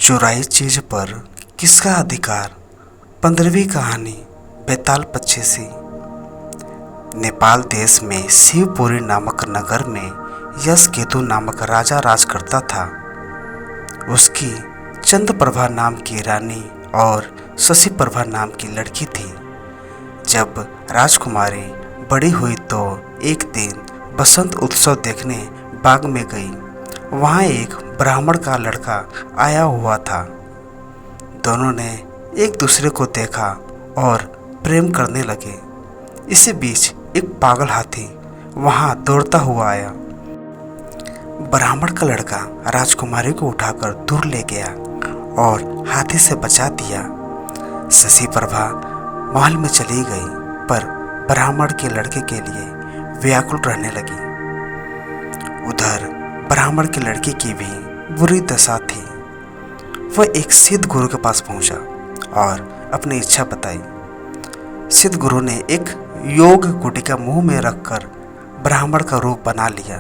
चुराई चीज पर किसका अधिकार। 15वीं कहानी बेताल पक्षी। नेपाल देश में शिवपुरी नामक नगर में यशकेतु नामक राजा राज करता था। उसकी चंद्रप्रभा नाम की रानी और शशिप्रभा नाम की लड़की थी। जब राजकुमारी बड़ी हुई तो एक दिन बसंत उत्सव देखने बाग में गई। वहाँ एक ब्राह्मण का लड़का आया हुआ था। दोनों ने एक दूसरे को देखा और प्रेम करने लगे। इसी बीच एक पागल हाथी वहाँ दौड़ता हुआ आया। ब्राह्मण का लड़का राजकुमारी को उठाकर दूर ले गया और हाथी से बचा दिया। शशिप्रभा महल में चली गई, पर ब्राह्मण के लड़के के लिए व्याकुल रहने लगी। उधर ब्राह्मण की लड़की की भी बुरी दशा थी। वह एक सिद्ध गुरु के पास पहुंचा और अपनी इच्छा बताई। सिद्ध गुरु ने एक योग गुटिका मुंह में रखकर ब्राह्मण का रूप बना लिया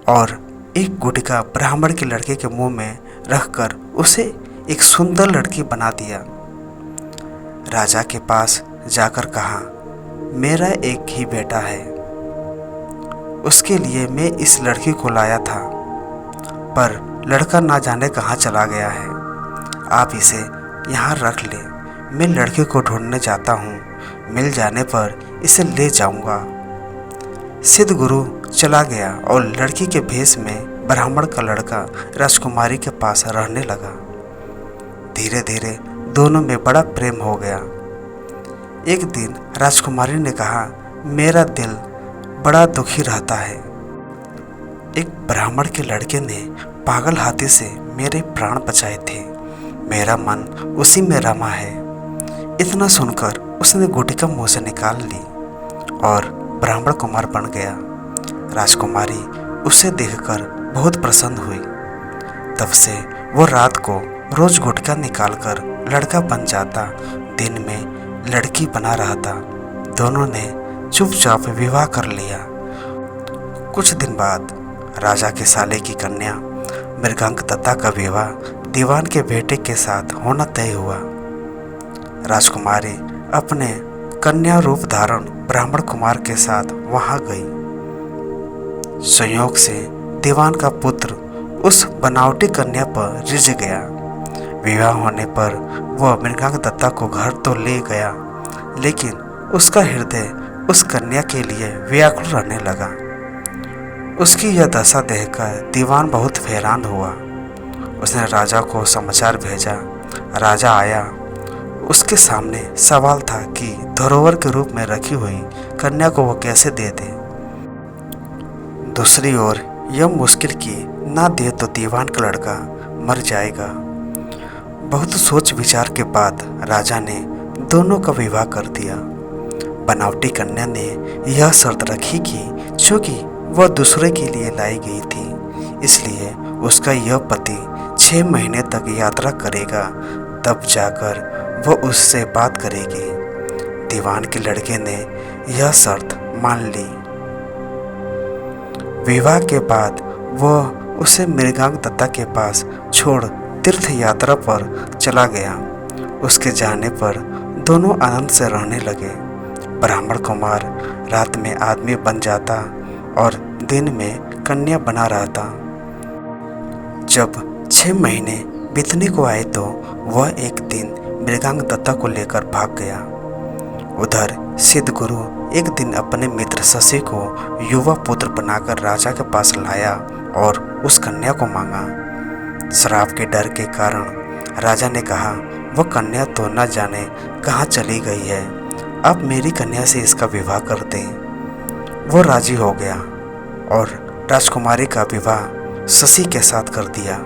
और एक गुटिका ब्राह्मण के लड़के के मुंह में रखकर उसे एक सुंदर लड़की बना दिया। राजा के पास जाकर कहा, मेरा एक ही बेटा है, उसके लिए मैं इस लड़की को लाया था, पर लड़का ना जाने कहाँ चला गया है। आप इसे यहाँ रख ले, मैं लड़के को ढूंढने जाता हूँ, मिल जाने पर इसे ले जाऊँगा। सिद्ध गुरु चला गया और लड़की के भेष में ब्राह्मण का लड़का राजकुमारी के पास रहने लगा। धीरे धीरे दोनों में बड़ा प्रेम हो गया। एक दिन राजकुमारी ने कहा, मेरा दिल बड़ा दुखी रहता है। एक ब्राह्मण के लड़के ने पागल हाथी से मेरे प्राण बचाए थे, मेरा मन उसी में रमा है। इतना सुनकर उसने गुटिका मुंह से निकाल ली और ब्राह्मण कुमार बन गया। राजकुमारी उसे देखकर बहुत प्रसन्न हुई। तब से वो रात को रोज गुटका निकालकर लड़का बन जाता, दिन में लड़की बना रहता। दोनों ने चुपचाप विवाह कर लिया। कुछ दिन बाद राजा के साले की कन्या मृगांगदत्ता का विवाह दीवान के बेटे के साथ होना तय हुआ। राजकुमारी अपने कन्या रूप धारण ब्राह्मण कुमार के साथ वहां गई। संयोग से दीवान का पुत्र उस बनावटी कन्या पर रिझ गया। विवाह होने पर वह मृगांगदत्ता को घर तो ले गया, लेकिन उसका हृदय उस कन्या के लिए व्याकुल रहने लगा। उसकी यह दशा देखकर दीवान बहुत हैरान हुआ। उसने राजा को समाचार भेजा। राजा आया। उसके सामने सवाल था कि धरोहर के रूप में रखी हुई कन्या को वह कैसे दे दे। दूसरी ओर यह मुश्किल कि ना दे तो दीवान का लड़का मर जाएगा। बहुत सोच विचार के बाद राजा ने दोनों का विवाह कर दिया। बनावटी कन्या ने यह शर्त रखी कि चूंकि वह दूसरे के लिए लाई गई थी, इसलिए उसका यह पति 6 महीने तक यात्रा करेगा, तब जाकर वह उससे बात करेगी। दीवान के लड़के ने यह शर्त मान ली। विवाह के बाद वह उसे मृगांगदत्ता के पास छोड़ तीर्थ यात्रा पर चला गया। उसके जाने पर दोनों आनंद से रहने लगे। ब्राह्मण कुमार रात में आदमी बन जाता और दिन में कन्या बना रहता। जब 6 महीने बीतने को आए तो वह एक दिन मृगांगदत्ता को लेकर भाग गया। उधर सिद्ध गुरु एक दिन अपने मित्र शशि को युवा पुत्र बनाकर राजा के पास लाया और उस कन्या को मांगा। श्राप के डर के कारण राजा ने कहा, वह कन्या तो न जाने कहाँ चली गई है, अब मेरी कन्या से इसका विवाह कर दें। वो राजी हो गया और राजकुमारी का विवाह शशि के साथ कर दिया।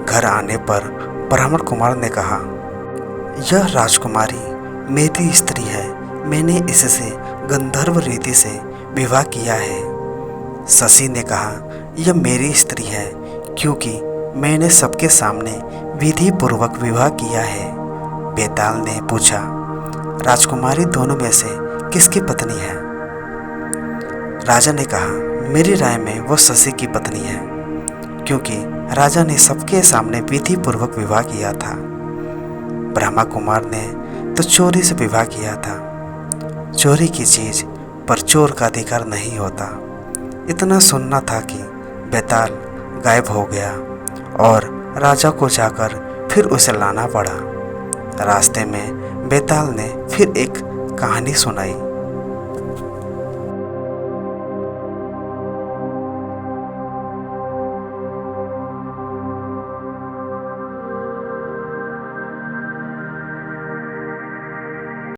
घर आने पर ब्राह्मण कुमार ने कहा, यह राजकुमारी मेरी स्त्री है, मैंने इससे गंधर्व रीति से विवाह किया है। शशि ने कहा, यह मेरी स्त्री है, क्योंकि मैंने सबके सामने विधि पूर्वक विवाह किया है। बेताल ने पूछा, राजकुमारी दोनों में से किसकी पत्नी है? राजा ने कहा, मेरी राय में वह शशि की पत्नी है। क्योंकि राजा ने सबके सामने विधि पूर्वक विवाह किया था। ब्रह्मा कुमार ने तो चोरी से विवाह किया था। चोरी की चीज पर चोर का अधिकार नहीं होता। इतना सुनना था कि बेताल गायब हो गया और राजा को जाकर फिर उसे लाना पड़ा। रास्ते में बेताल ने फिर एक कहानी सुनाई।